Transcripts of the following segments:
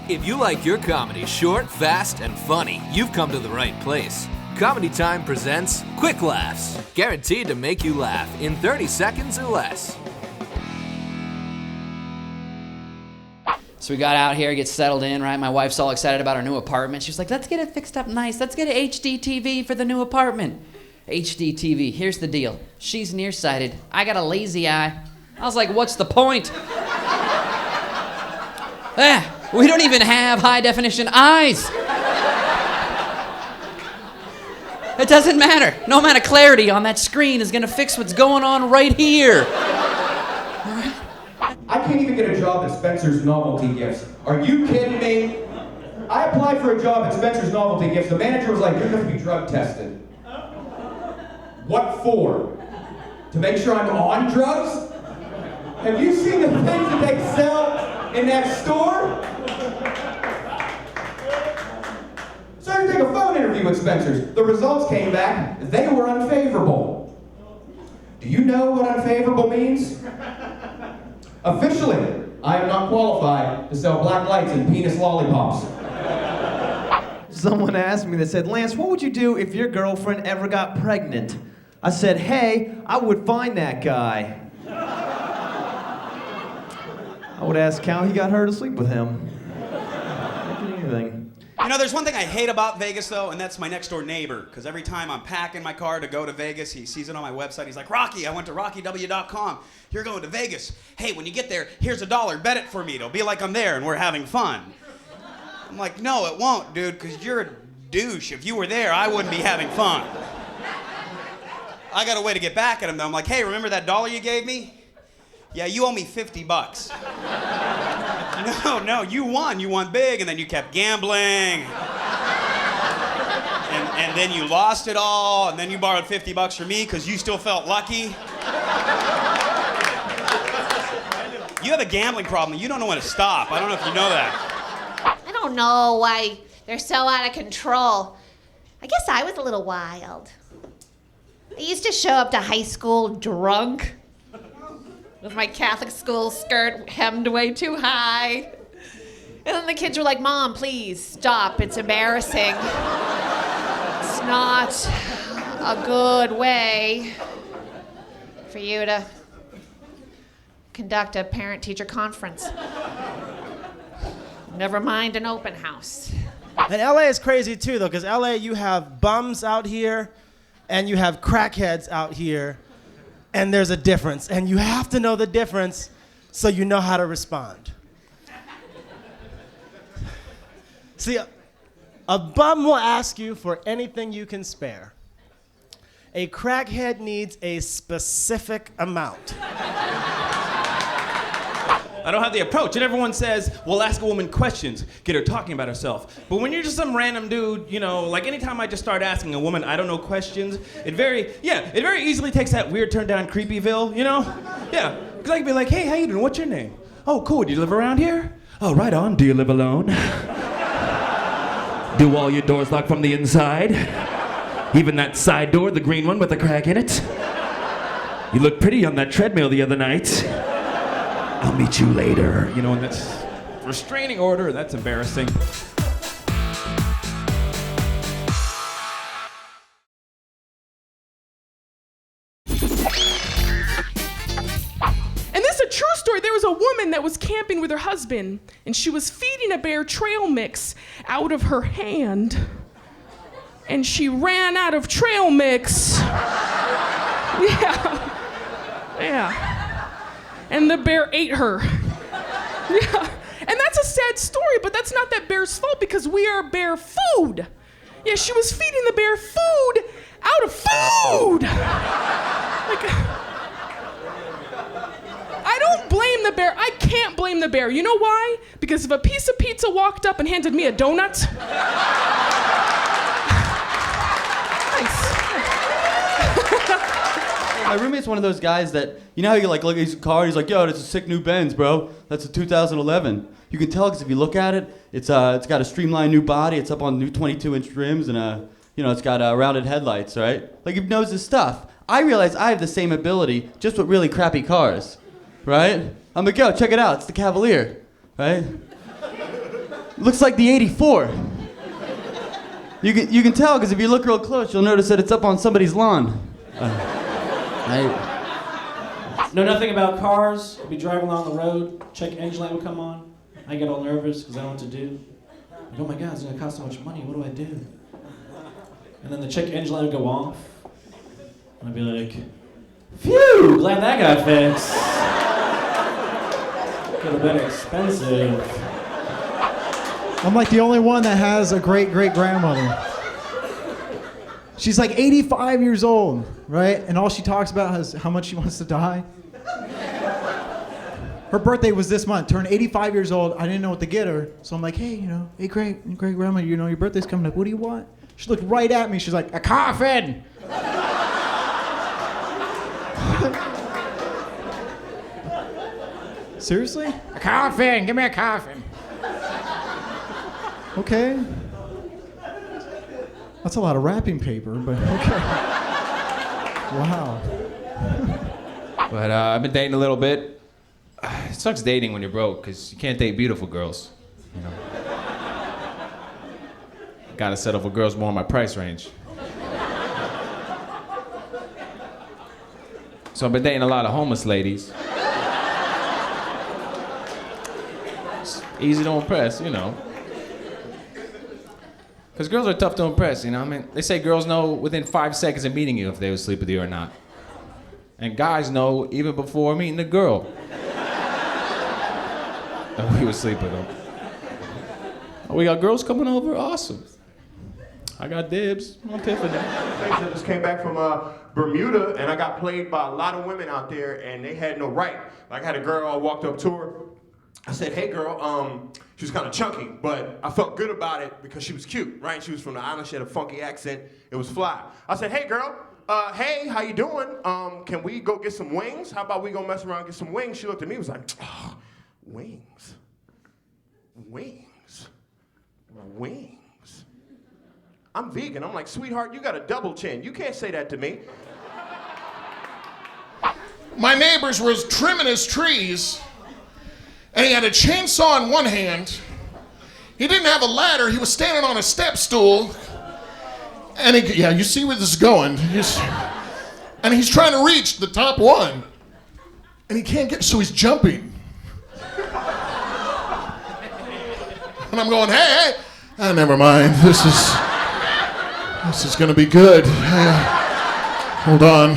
If you like your comedy short, fast, and funny, you've come to the right place. Comedy Time presents QuickLaffs, guaranteed to make you laugh in 30 seconds or less. So we got out here, get settled in, right? My wife's all excited about our new apartment. She's like, let's get it fixed up nice. Let's get an HD TV for the new apartment. HD TV, here's the deal. She's nearsighted. I got a lazy eye. I was like, what's the point? We don't even have high definition eyes. It doesn't matter. No amount of clarity on that screen is gonna fix what's going on right here. I can't even get a job at Spencer's Novelty Gifts. Are you kidding me? I applied for a job at Spencer's Novelty Gifts. The manager was like, you're going to be drug tested. What for? To make sure I'm on drugs? Have you seen the things that they sell in that store? So I had to take a phone interview with Spencer's. The results came back. They were unfavorable. Do you know what unfavorable means? Officially, I am not qualified to sell black lights and penis lollipops. Someone asked me, they said, Lance, what would you do if your girlfriend ever got pregnant? I said, hey, I would find that guy. I would ask how he got her to sleep with him. Anything. You know, there's one thing I hate about Vegas, though, and that's my next-door neighbor. Because every time I'm packing my car to go to Vegas, he sees it on my website. He's like, Rocky, I went to RockyW.com. You're going to Vegas. Hey, when you get there, here's $1. Bet it for me. It'll be like I'm there and we're having fun. I'm like, no, it won't, dude, because you're a douche. If you were there, I wouldn't be having fun. I got a way to get back at him, though. I'm like, hey, remember that $1 you gave me? Yeah, you owe me $50. No, you won. You won big, and then you kept gambling. And then you lost it all, and then you borrowed $50 from me because you still felt lucky. You have a gambling problem. You don't know when to stop. I don't know if you know that. I don't know why they're so out of control. I guess I was a little wild. I used to show up to high school drunk with my Catholic school skirt hemmed way too high. And then the kids were like, Mom, please stop. It's embarrassing. It's not a good way for you to conduct a parent-teacher conference. Never mind an open house. And LA is crazy too, though, because LA, you have bums out here and you have crackheads out here, and there's a difference. And you have to know the difference so you know how to respond. See, a bum will ask you for anything you can spare. A crackhead needs a specific amount. I don't have the approach. And everyone says, well, ask a woman questions, get her talking about herself. But when you're just some random dude, you know, like anytime I just start asking a woman, I don't know questions, it very easily takes that weird turn down Creepyville, you know? Yeah, because I can be like, hey, how you doing? What's your name? Oh, cool, do you live around here? Oh, right on, do you live alone? Do all your doors lock from the inside? Even that side door, the green one with the crack in it? You looked pretty on that treadmill the other night. I'll meet you later. You know, and that's restraining order. That's embarrassing. And this is a true story. There was a woman that was camping with her husband, and she was feeding a bear trail mix out of her hand. And she ran out of trail mix. Yeah. And the bear ate her. Yeah. And that's a sad story, but that's not that bear's fault because we are bear food. Yeah, she was feeding the bear food out of food. Like, I don't blame the bear. I can't blame the bear. You know why? Because if a piece of pizza walked up and handed me a donut, My roommate's one of those guys that, you know how you like look at his car, he's like, yo, that's a sick new Benz, bro. That's a 2011. You can tell because if you look at it, it's got a streamlined new body, it's up on new 22-inch rims, and it's got rounded headlights, right? Like, he knows his stuff. I realize I have the same ability, just with really crappy cars, right? I'm like, yo, check it out, it's the Cavalier, right? Looks like the 84. You can tell because if you look real close, you'll notice that it's up on somebody's lawn. Know nothing about cars. I'd be driving along the road, check engine light would come on. I get all nervous because I don't know what to do. Like, oh my God, it's gonna cost so much money. What do I do? And then the check engine light would go off. And I'd be like, phew, glad that got fixed. Could have been expensive. I'm like the only one that has a great-great-grandmother. She's like 85 years old, right? And all she talks about is how much she wants to die. Her birthday was this month, turned 85 years old. I didn't know what to get her. So I'm like, hey, hey, great-grandma, your birthday's coming up. What do you want? She looked right at me. She's like, a coffin. Seriously? A coffin. Give me a coffin. Okay. That's a lot of wrapping paper, but okay. Wow. But I've been dating a little bit. It sucks dating when you're broke because you can't date beautiful girls. Gotta settle for girls more in my price range. So I've been dating a lot of homeless ladies. It's easy to impress, Because girls are tough to impress, they say girls know within 5 seconds of meeting you if they would sleep with you or not. And guys know even before meeting the girl that we would sleep with them. Oh, we got girls coming over? Awesome. I got dibs on Tiffany. I just came back from Bermuda, and I got played by a lot of women out there, and they had no right. Like, I had a girl, I walked up to her. I said, hey girl, she was kind of chunky, but I felt good about it because she was cute, right? She was from the island, she had a funky accent, it was fly. I said, hey girl, hey, how you doing? Can we go get some wings? How about we go mess around and get some wings? She looked at me and was like, oh, wings. I'm vegan. I'm like, sweetheart, you got a double chin. You can't say that to me. My neighbors was trimming his trees, and he had a chainsaw in one hand. He didn't have a ladder. He was standing on a step stool. And you see where this is going. And he's trying to reach the top one. And he can't get, so he's jumping. And I'm going, hey, never mind. This is gonna be good. Hold on.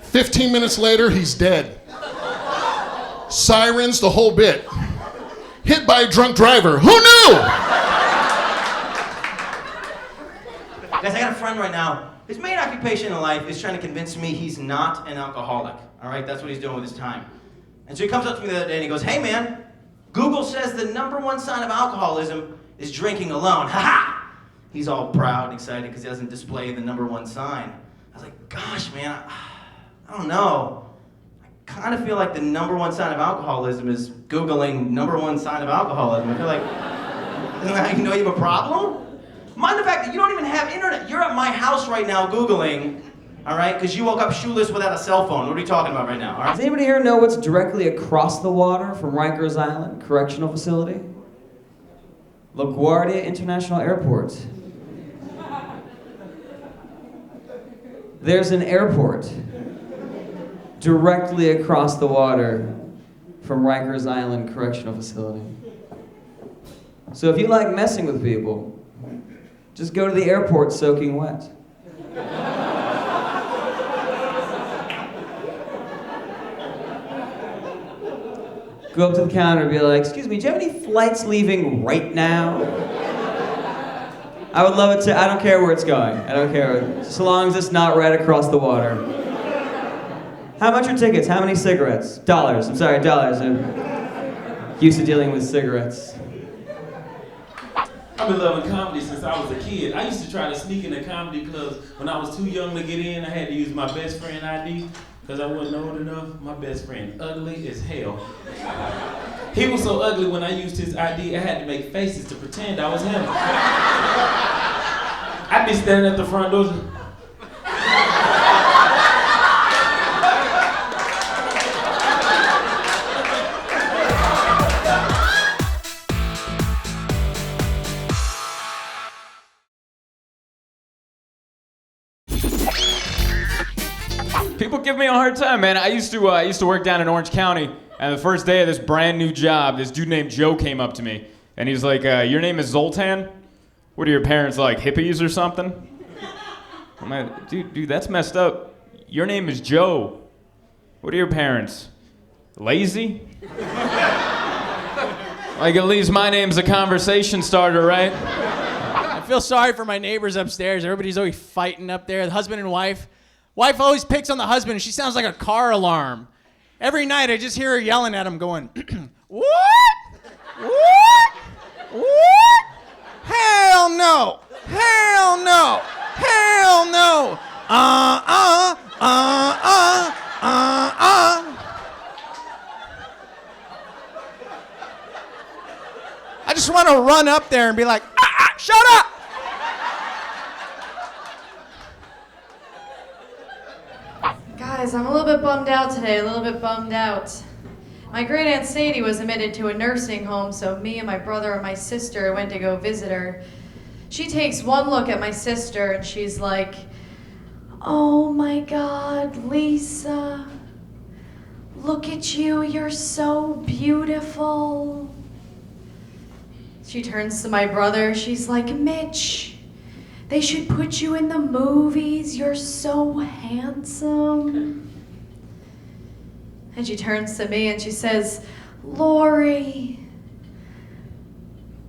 15 minutes later, he's dead. Sirens, the whole bit. Hit by a drunk driver. Who knew? Guys, I got a friend right now. His main occupation in life is trying to convince me he's not an alcoholic. All right, that's what he's doing with his time. And so he comes up to me the other day and he goes, hey man, Google says the #1 sign of alcoholism is drinking alone. Ha ha! He's all proud and excited because he doesn't display the #1 sign. I was like, gosh, man, I don't know. I kind of feel like the #1 sign of alcoholism is Googling #1 sign of alcoholism. I feel like, isn't that how you know you have a problem? Mind the fact that you don't even have internet. You're at my house right now Googling, all right, because you woke up shoeless without a cell phone. What are you talking about right now, all right? Does anybody here know what's directly across the water from Rikers Island Correctional Facility? LaGuardia International Airport. There's an airport directly across the water from Rikers Island Correctional Facility. So if you like messing with people, just go to the airport soaking wet. Go up to the counter and be like, excuse me, do you have any flights leaving right now? I would love it to, I don't care where it's going. I don't care, so long as it's not right across the water. How much are tickets? How many cigarettes? Dollars, I'm sorry, dollars. I'm used to dealing with cigarettes. I've been loving comedy since I was a kid. I used to try to sneak into comedy clubs when I was too young to get in. I had to use my best friend ID because I wasn't old enough. My best friend, ugly as hell. He was so ugly when I used his ID, I had to make faces to pretend I was him. I'd be standing at the front door. giving me a hard time, man. I used to work down in Orange County, and the first day of this brand new job, this dude named Joe came up to me, and he's like, "Your name is Zoltan? What are your parents, like hippies or something?" I'm like, dude, that's messed up. Your name is Joe. What are your parents? Lazy? Like, at least my name's a conversation starter, right? I feel sorry for my neighbors upstairs. Everybody's always fighting up there, the husband and wife. Wife always picks on the husband, and she sounds like a car alarm. Every night I just hear her yelling at him going, what? What? What? Hell no! Hell no! Hell no! I just want to run up there and be like, shut up! Guys, I'm a little bit bummed out today, a little bit bummed out. My great aunt Sadie was admitted to a nursing home, so me and my brother and my sister went to go visit her. She takes one look at my sister and she's like, oh my God, Lisa, look at you, you're so beautiful. She turns to my brother, she's like, Mitch, they should put you in the movies, you're so handsome. And she turns to me and she says, Lori,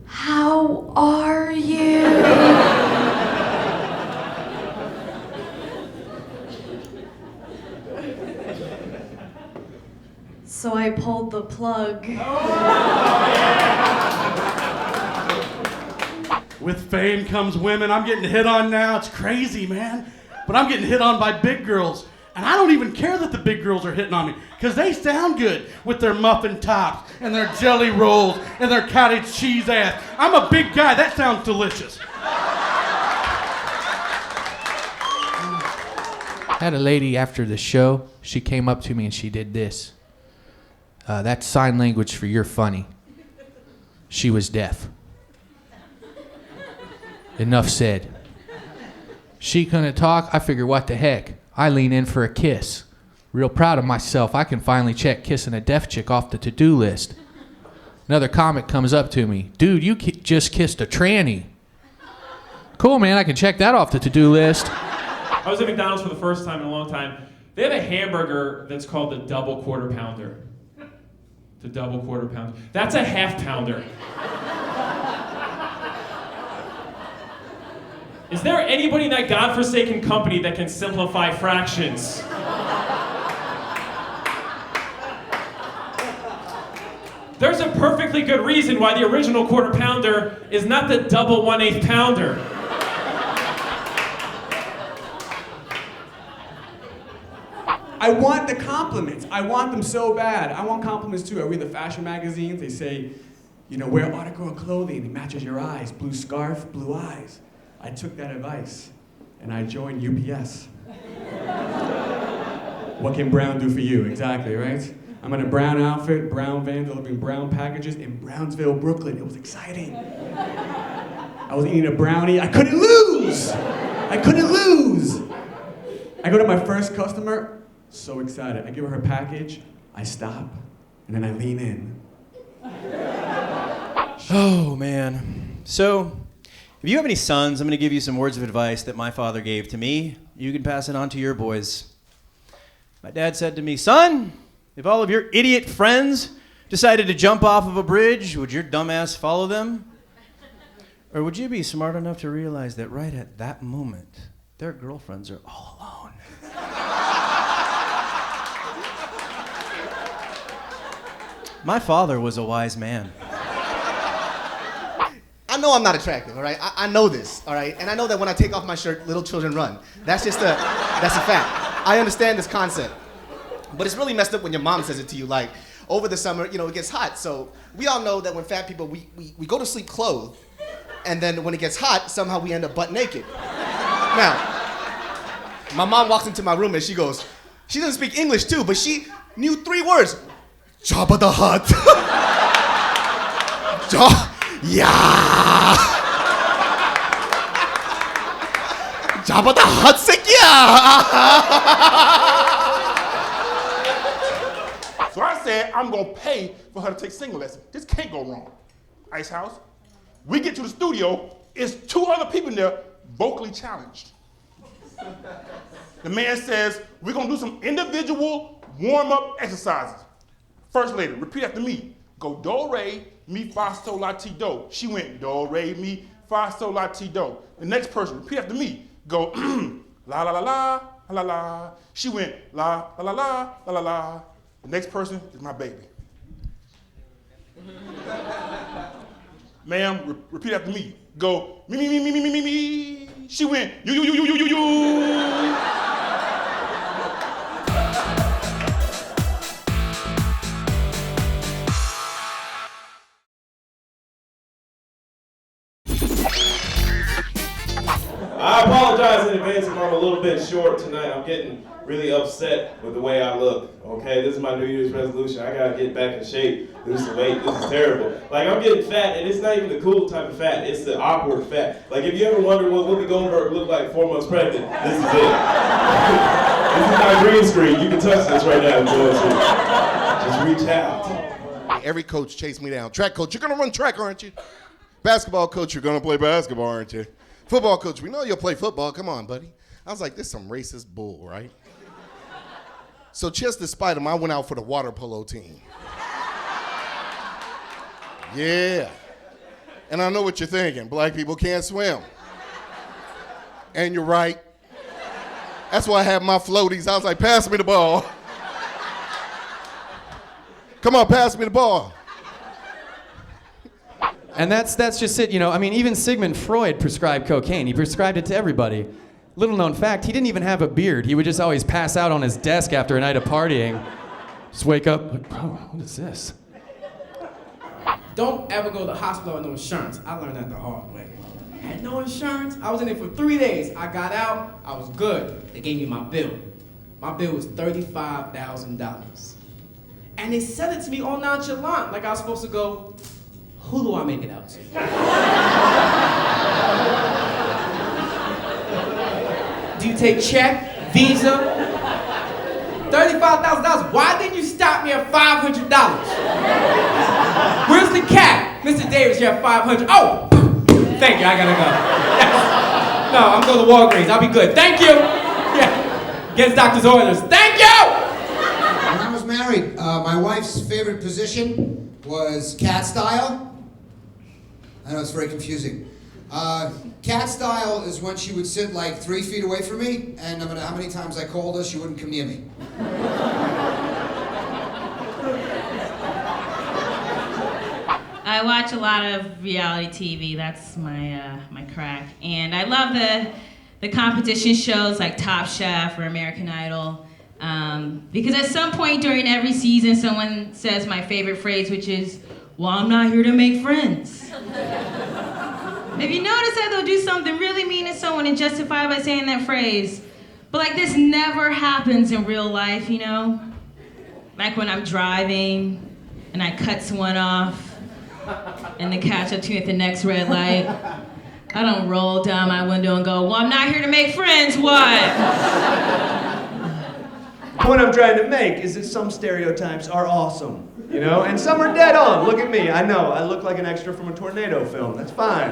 how are you? So I pulled the plug. With fame comes women. I'm getting hit on now. It's crazy, man. But I'm getting hit on by big girls. And I don't even care that the big girls are hitting on me, because they sound good with their muffin tops and their jelly rolls and their cottage cheese ass. I'm a big guy. That sounds delicious. I had a lady after the show, she came up to me and she did this. That's sign language for you're funny. She was deaf. Enough said. She couldn't talk, I figured what the heck. I lean in for a kiss. Real proud of myself, I can finally check kissing a deaf chick off the to-do list. Another comic comes up to me. Dude, you just kissed a tranny. Cool, man, I can check that off the to-do list. I was at McDonald's for the first time in a long time. They have a hamburger that's called the double quarter pounder. The double quarter pounder. That's a half pounder. Is there anybody in that godforsaken company that can simplify fractions? There's a perfectly good reason why the original quarter pounder is not the double 1/8 pounder. I want the compliments. I want them so bad. I want compliments too. I read the fashion magazines. They say, you know, wear Article clothing. It matches your eyes. Blue scarf, blue eyes. I took that advice and I joined UPS. What can brown do for you? Exactly, right? I'm in a brown outfit, brown van delivering brown packages in Brownsville, Brooklyn. It was exciting. I was eating a brownie. I couldn't lose! I couldn't lose! I go to my first customer, so excited. I give her package, I stop, and then I lean in. Oh, man. So, if you have any sons, I'm going to give you some words of advice that my father gave to me. You can pass it on to your boys. My dad said to me, son, if all of your idiot friends decided to jump off of a bridge, would your dumbass follow them? Or would you be smart enough to realize that right at that moment, their girlfriends are all alone? My father was a wise man. I know I'm not attractive, all right? I know this, all right? And I know that when I take off my shirt, little children run. That's a fact. I understand this concept. But it's really messed up when your mom says it to you, like, over the summer, you know, it gets hot. So we all know that when fat people, we go to sleep clothed, and then when it gets hot, somehow we end up butt naked. Now, my mom walks into my room and she goes, she doesn't speak English too, but she knew 3 words. Jabba the Hutt. Yeah. Jabba the Hutt sick, yeah. said, I'm gonna pay for her to take singing lessons. This can't go wrong. Ice House. We get to the studio, it's 2 other people in there vocally challenged. The man says, we're gonna do some individual warm-up exercises. First lady, repeat after me. Go do, re, mi, fa, sol, la, ti, do. She went do, re, mi, fa, sol, la, ti, do. The next person, repeat after me. Go la, la, la, la, la, la. She went la, la, la, la, la, la, la. The next person is my baby. Ma'am, repeat after me. Go me, me, me, me, me, me, me, me. She went you, you, you, you, you, you, you. I apologize in advance if I'm a little bit short tonight. I'm getting really upset with the way I look, okay? This is my New Year's resolution. I gotta get back in shape, lose some weight. This is terrible. Like, I'm getting fat, and it's not even the cool type of fat. It's the awkward fat. Like, if you ever wonder what Whoopi Goldberg looked like 4 months pregnant, this is it. This is not green screen. You can touch this right now if you want to. Just reach out. Every coach chased me down. Track coach, you're gonna run track, aren't you? Basketball coach, you're gonna play basketball, aren't you? Football coach, we know you'll play football. Come on, buddy. I was like, this is some racist bull, right? So just despite him, I went out for the water polo team. Yeah. And I know what you're thinking. Black people can't swim. And you're right. That's why I had my floaties. I was like, pass me the ball. Come on, pass me the ball. And that's just it, you know. I mean, even Sigmund Freud prescribed cocaine. He prescribed it to everybody. Little known fact, he didn't even have a beard. He would just always pass out on his desk after a night of partying. Just wake up, like, bro, what is this? Don't ever go to the hospital with no insurance. I learned that the hard way. I had no insurance. I was in it for 3 days. I got out. I was good. They gave me my bill. My bill was $35,000. And they said it to me all nonchalant, like I was supposed to go, who do I make it out to? Do you take check, Visa? $35,000. Why didn't you stop me at $500? Where's the cap? Mr. Davis, you have $500. Oh! Thank you, I gotta go. Yes. No, I'm going to Walgreens. I'll be good. Thank you! Yeah. Against doctor's orders. Thank you! When I was married, my wife's favorite position was cat style. I know it's very confusing. Cat style is when she would sit like 3 feet away from me, and no matter how many times I called her, she wouldn't come near me. I watch a lot of reality TV. That's my my crack, and I love the competition shows like Top Chef or American Idol, because at some point during every season, someone says my favorite phrase, which is, "Well, I'm not here to make friends." If you notice that they'll do something really mean to someone and justify it by saying that phrase, but like this never happens in real life, you know? Like when I'm driving and I cut someone off and they catch up to me at the next red light, I don't roll down my window and go, "Well, I'm not here to make friends, what?" The point I'm trying to make is that some stereotypes are awesome, you know, and some are dead on. Look at me, I know, I look like an extra from a tornado film, that's fine.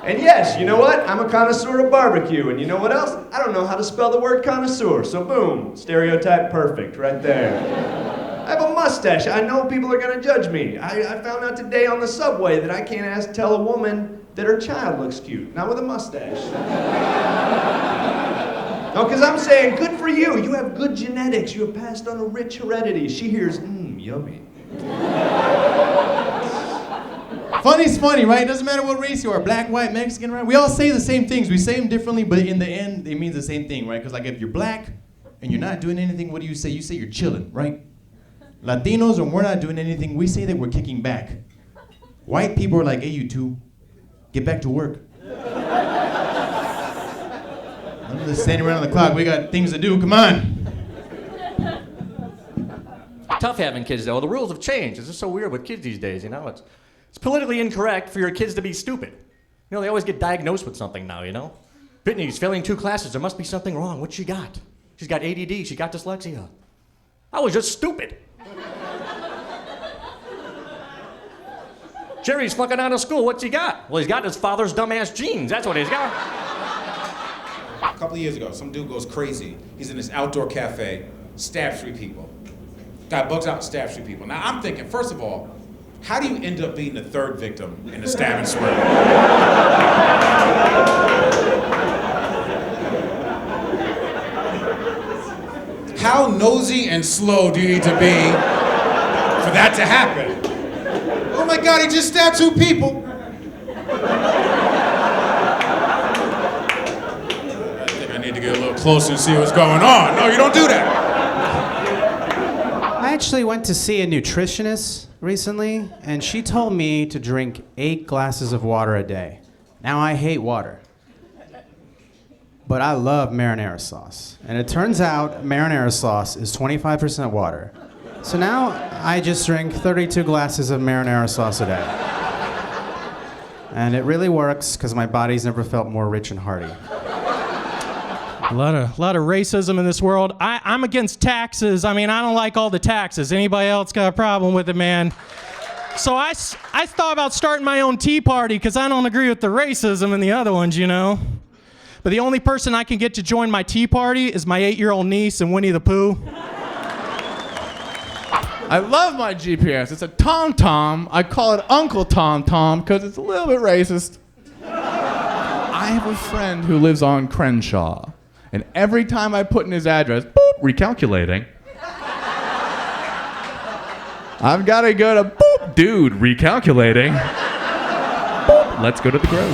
And yes, you know what? I'm a connoisseur of barbecue, and you know what else? I don't know how to spell the word connoisseur, so boom, stereotype perfect, right there. I have a mustache, I know people are gonna judge me. I found out today on the subway that I can't tell a woman that her child looks cute, not with a mustache. No, because I'm saying, good for you. You have good genetics. You have passed on a rich heredity. She hears, yummy. Funny's funny, right? It doesn't matter what race you are, black, white, Mexican, right? We all say the same things. We say them differently, but in the end, it means the same thing, right? Because like if you're black and you're not doing anything, what do you say? You say you're chilling, right? Latinos, when we're not doing anything, we say that we're kicking back. White people are like, hey, you two, get back to work. I'm just standing around the clock. We got things to do. Come on. Tough having kids, though. The rules have changed. It's just so weird with kids these days, you know? It's politically incorrect for your kids to be stupid. You know, they always get diagnosed with something now, you know? Brittany's failing 2 classes. There must be something wrong. What's she got? She's got ADD. She got dyslexia. I was just stupid. Jerry's fucking out of school. What's he got? Well, he's got his father's dumbass genes. That's what he's got. A couple of years ago, some dude goes crazy. He's in this outdoor cafe, stabs 3 people. Guy bugs out and stabs 3 people. Now, I'm thinking, first of all, how do you end up being the 3rd victim in a stab and swerve? How nosy and slow do you need to be for that to happen? Oh my God, he just stabbed 2 people. I think I need to get a little closer and see what's going on. No, you don't do that. I actually went to see a nutritionist recently, and she told me to drink 8 glasses of water a day. Now, I hate water, but I love marinara sauce. And it turns out marinara sauce is 25% water. So now I just drink 32 glasses of marinara sauce a day. And it really works because my body's never felt more rich and hearty. A lot of racism in this world. I'm against taxes. I mean, I don't like all the taxes. Anybody else got a problem with it, man? So I thought about starting my own tea party because I don't agree with the racism and the other ones, you know? But the only person I can get to join my tea party is my 8-year-old niece and Winnie the Pooh. I love my GPS. It's a TomTom. I call it Uncle TomTom because it's a little bit racist. I have a friend who lives on Crenshaw, and every time I put in his address, boop, recalculating. I've got to go to boop, dude, recalculating. Boop, let's go to the Grove.